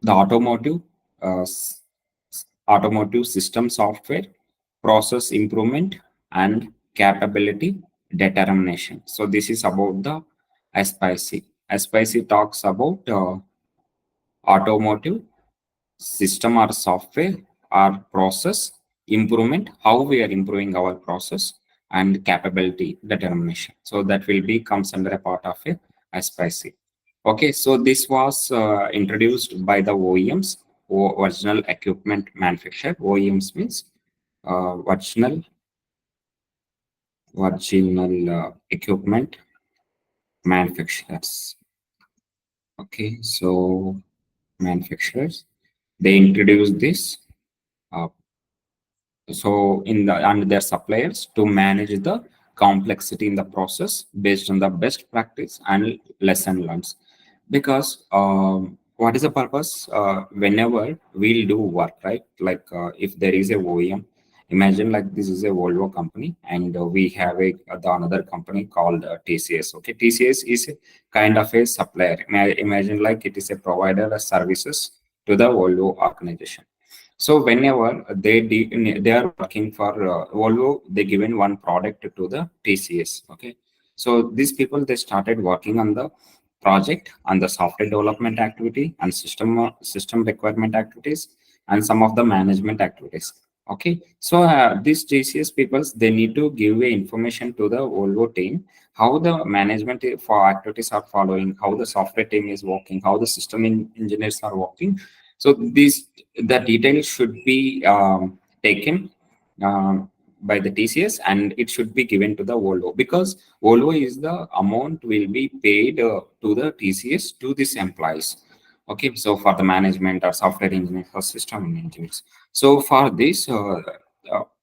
the uh, s- automotive system software, process improvement, and capability determination. So this is about the ASPICE. ASPICE talks about automotive system or software or process improvement, how we are improving our process, and capability determination. So that will be comes under a part of a ASPICE. Okay, so this was introduced by the OEMs, or original equipment manufacturer. OEMs means original equipment manufacturers. Okay, so manufacturers, they introduced this. Uh, so in the and their suppliers to manage the complexity in the process based on the best practice and lesson learned. Because what is the purpose? Whenever we'll do work, right? Like if there is a OEM, imagine like this is a Volvo company, and we have the another company called TCS. Okay, TCS is a kind of a supplier. Imagine like it is a provider of services to the Volvo organization. So whenever they are working for Volvo, they given one product to the TCS. Okay, so these people, they started working on the project, on the software development activity, and system requirement activities, and some of the management activities. Okay, so these TCS peoples, they need to give a information to the Volvo team how the management for activities are following, how the software team is working, how the engineers are working. So these, the details should be taken by the TCS, and it should be given to the Volvo, because Volvo is the amount will be paid to the TCS to these employees. Okay, so for the management or software engineers or system engineers. So for this,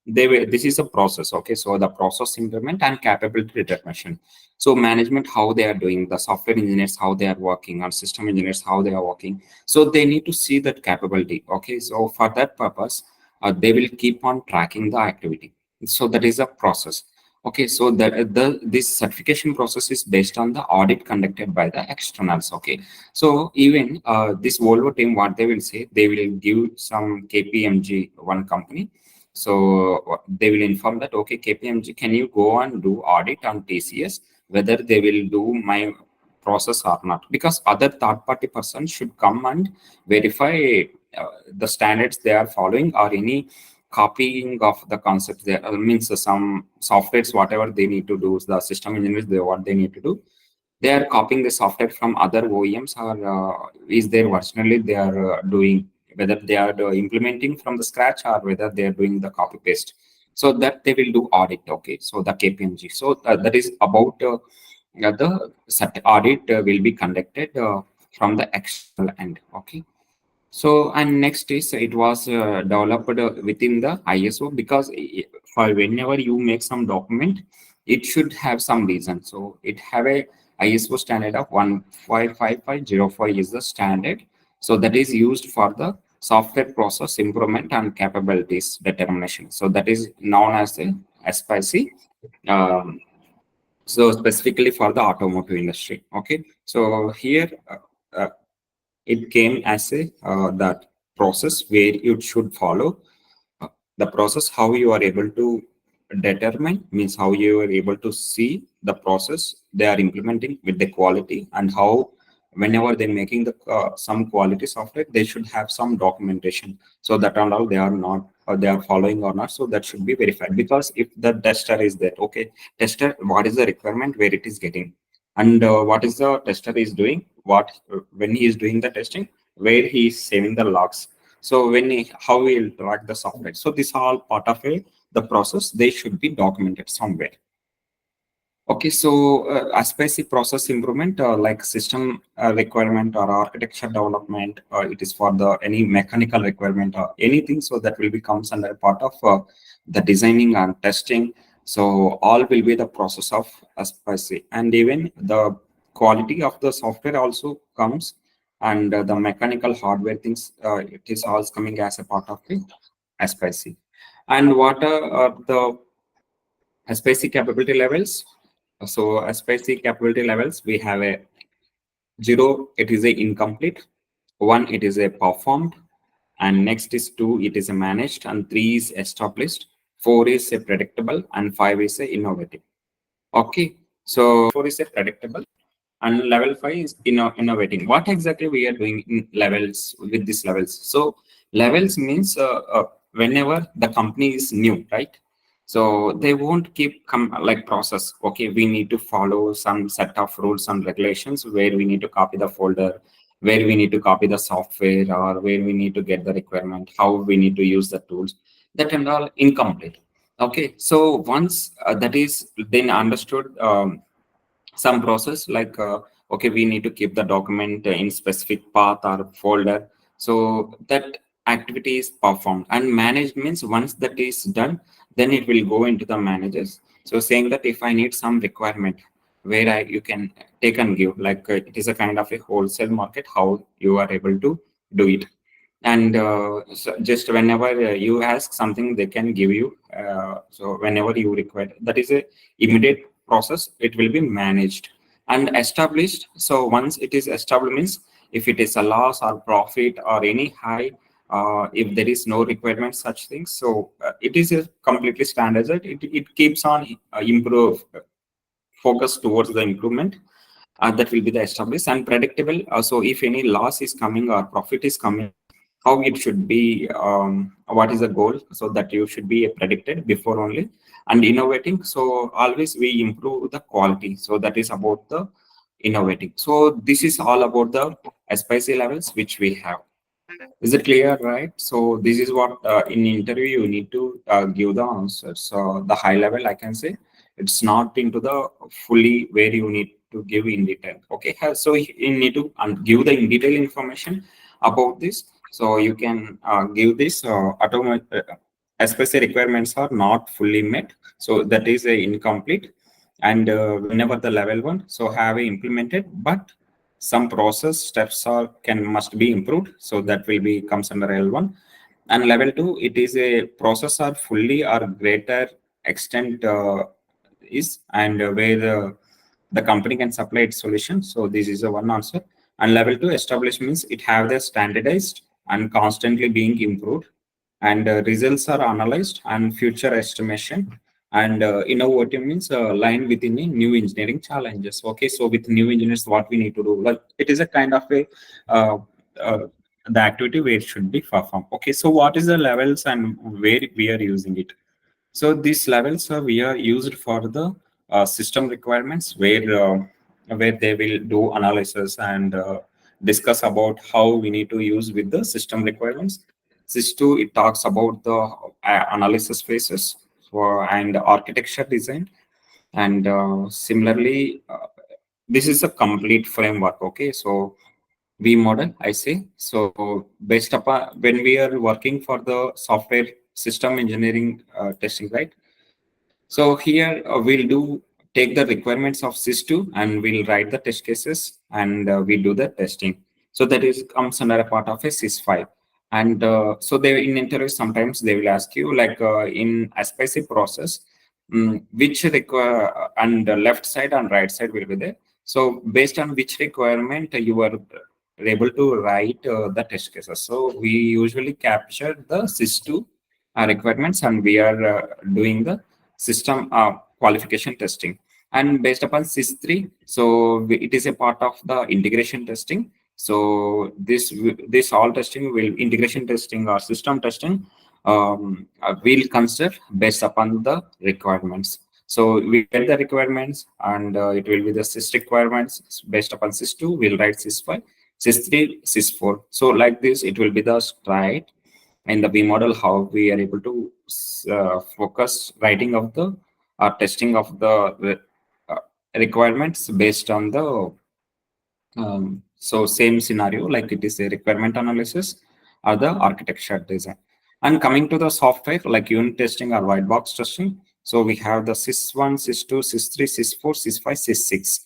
this is a process. Okay, so the process implement and capability determination. So management, how they are doing, the software engineers, how they are working, or system engineers, how they are working. So they need to see that capability. Okay, so for that purpose, they will keep on tracking the activity. So that is a process. Okay, so that this certification process is based on the audit conducted by the externals. Okay, so even this Volvo team, what they will say, they will give some KPMG one company. So they will inform that, okay, KPMG, can you go and do audit on TCS whether they will do my process or not? Because other third party person should come and verify the standards they are following, or any copying of the concepts there. Means some softwares, whatever they need to do, the system engineers, what they need to do, they are copying the software from other OEMs, or is there originally they are doing, whether they are implementing from the scratch, or whether they are doing the copy paste. So that they will do audit. Okay, so the KPMG. So that is about the audit will be conducted from the external end. Okay, so, and next is it was developed within the ISO, because for whenever you make some document, it should have some reason. So it have a ISO standard of 155505 is the standard. So that is used for the software process improvement and capabilities determination. So that is known as the ASPICE. Um, so specifically for the automotive industry. Okay, so here it came as a that process where you should follow uh, the process, how you are able to determine, means how you are able to see the process they are implementing with the quality, and how whenever they're making the some quality software, they should have some documentation, so that and all they are not, or they are following or not. So that should be verified, because if the tester is there, okay, tester, what is the requirement, where it is getting, and what is the tester is doing, what when he is doing the testing, where he is saving the logs. So when he, how he will track the software. So this all part of the process, they should be documented somewhere. Okay, so ASPICE process improvement, like system requirement or architecture development, it is for the any mechanical requirement or anything. So that will becomes under part of the designing and testing. So all will be the process of ASPICE, and even the quality of the software also comes, and the mechanical hardware things, it is all coming as a part of the ASPICE. And what are the ASPICE capability levels? So as per the capability levels, we have a 0, it is a incomplete. One, it is a performed, and next is two, it is a managed, and three is established, four is a predictable, and five is a innovative. Okay, so four is a predictable, and level five is innovating. What exactly we are doing in levels with these levels? So levels means whenever the company is new, right? So they won't keep like process. Okay, we need to follow some set of rules and regulations where we need to copy the folder, where we need to copy the software, or where we need to get the requirement, how we need to use the tools. That and all incomplete. Okay, so once that is then understood. Some process like okay, we need to keep the document in specific path or folder, so that activity is performed. And managed means once that is done, then it will go into the managers. So saying that if I need some requirement where you can take and give, like it is a kind of a wholesale market, how you are able to do it. And so just whenever you ask something, they can give you, so whenever you require, that is a immediate process, it will be managed. And established, so once it is established means if it is a loss or profit or any high, if there is no requirement such things, so it is a completely standardized, it keeps on improve, focus towards the improvement. That will be the established. And predictable, so if any loss is coming or profit is coming, how it should be, what is the goal, so that you should be predicted before only. And innovating, so always we improve the quality, so that is about the innovating. So this is all about the SPICE levels which we have. Is it clear, right? So this is what in interview you need to give the answers. So the high level, I can say, it's not into the fully where you need to give in detail. Okay, so you need to give the in detail information about this. So you can give this especially requirements are not fully met. So that is a incomplete. And whenever the level one, so have a implemented, but some process steps are can must be improved, so that will be comes under L1. And level 2, it is a process are fully or greater extent is, and where the company can supply its solution, so this is a one answer. And level 2 established means it have the standardized and constantly being improved, and results are analyzed and future estimation. And innovative means line within a new engineering challenges. Okay, so with new engineers, what we need to do, like it is a kind of a uh, uh, the activity where it should be performed. Okay, so what is the levels and where we are using it? So these levels we are used for the system requirements, where they will do analysis and discuss about how we need to use with the system requirements. SIS2, it talks about the analysis phases for and architecture design. And similarly, this is a complete framework. Okay, so V model, I say. So based upon when we are working for the software system engineering testing, right? So here we'll do take the requirements of SIS2 and we'll write the test cases, and we do the testing. So that is comes under a part of a SIS5. And so they in interviews sometimes they will ask you like in a specific process, which require, and the left side and right side will be there. So based on which requirement you are able to write the test cases. So we usually capture the SIS2 requirements, and we are doing the system qualification testing. And based upon SIS3, so it is a part of the integration testing. So this all testing will integration testing or system testing will consider based upon the requirements. So we get the requirements, and it will be the SIS requirements. Based upon SIS2, we'll write SIS5, SIS3, SIS4. So like this, it will be the straight in the V model, how we are able to focus writing of the testing of the uh, requirements based on the so same scenario, like it is a requirement analysis or the architecture design. And coming to the software, like unit testing or white box testing, so we have the SIS1, SIS2, SIS3, SIS4, SIS5, SIS6.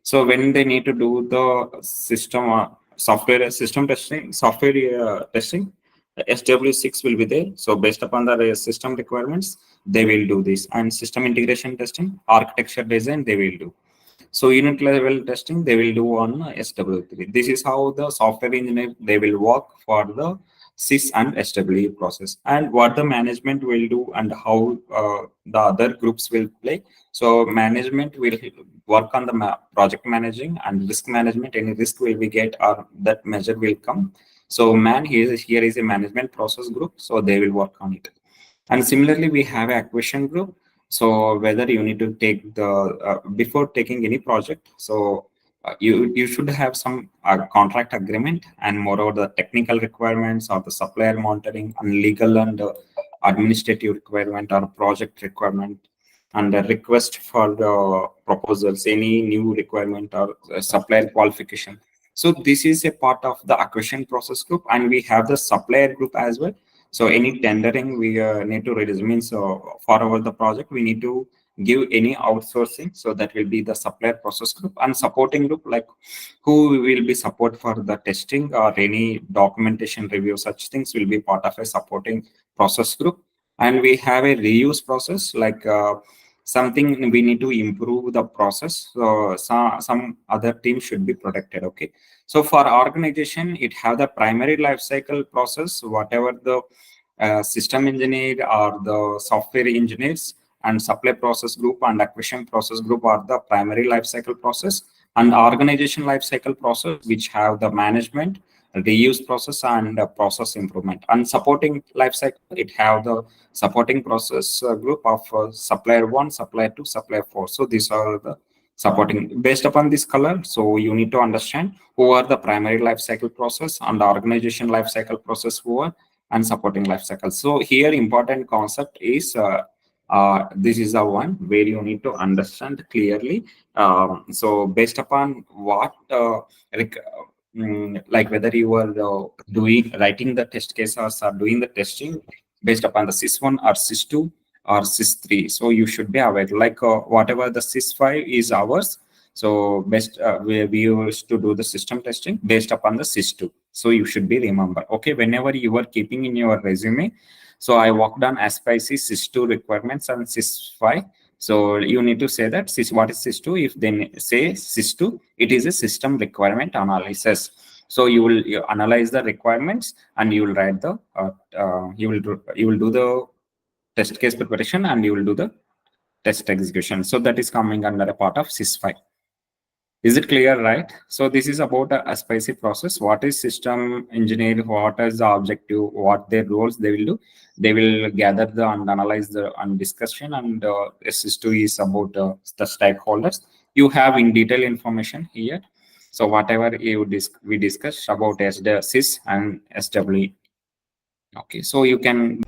So when they need to do the system software system testing, software testing, the SW6 will be there. So based upon the system requirements, they will do this. And system integration testing, architecture design, they will do. So unit level testing they will do on SW3. This is how the software engineer they will work for the SIS and SW process, and what the management will do and how the other groups will play. So management will work on the project managing and risk management. Any risk will be get or that measure will come. So here is a management process group. So they will work on it. And similarly, we have a acquisition group. So whether you need to take the before taking any project, so you should have some contract agreement, and moreover the technical requirements or the supplier monitoring and legal and administrative requirement or project requirement, and the request for the proposals, any new requirement or supplier qualification. So this is a part of the acquisition process group, and we have the supplier group as well. So any tendering we need to reduce means for our the project we need to give any outsourcing. So that will be the supplier process group, and supporting group like who will be support for the testing or any documentation review. Such things will be part of a supporting process group. And we have a reuse process like something we need to improve the process. So some other team should be protected. Okay. So for organization, it have the primary life cycle process, whatever the system engineer or the software engineers, and supply process group and acquisition process group are the primary life cycle process, and organization life cycle process which have the management, reuse process, and process improvement. And supporting life cycle, it have the supporting process group of supplier 1, supplier 2, supplier 4. So these are the supporting based upon this color. So you need to understand who are the primary life cycle process and the organization life cycle process who are, and supporting life cycle. So here important concept is this is the one where you need to understand clearly. So based upon what like whether you are doing writing the test cases or doing the testing based upon the sys1 or sys2 or sys3. So you should be aware like whatever the sys5 is ours. So best we used to do the system testing based upon the sys2. So you should be remember. Okay, whenever you are keeping in your resume, so I worked on ASPICE sys2 requirements and sys5. So you need to say that sys what is sys2. If they say sys2, it is a system requirement analysis. So you analyze the requirements and you will write the you will do the test case preparation and you will do the test execution. So that is coming under a part of sys5. Is it clear, right? So this is about a spicy process. What is system engineer? What is the objective? What their roles they will do? They will gather the and analyze the and discussion. And SS2 is about the stakeholders. You have in detail information here. So whatever we discussed about SIS and SW. Okay, so you can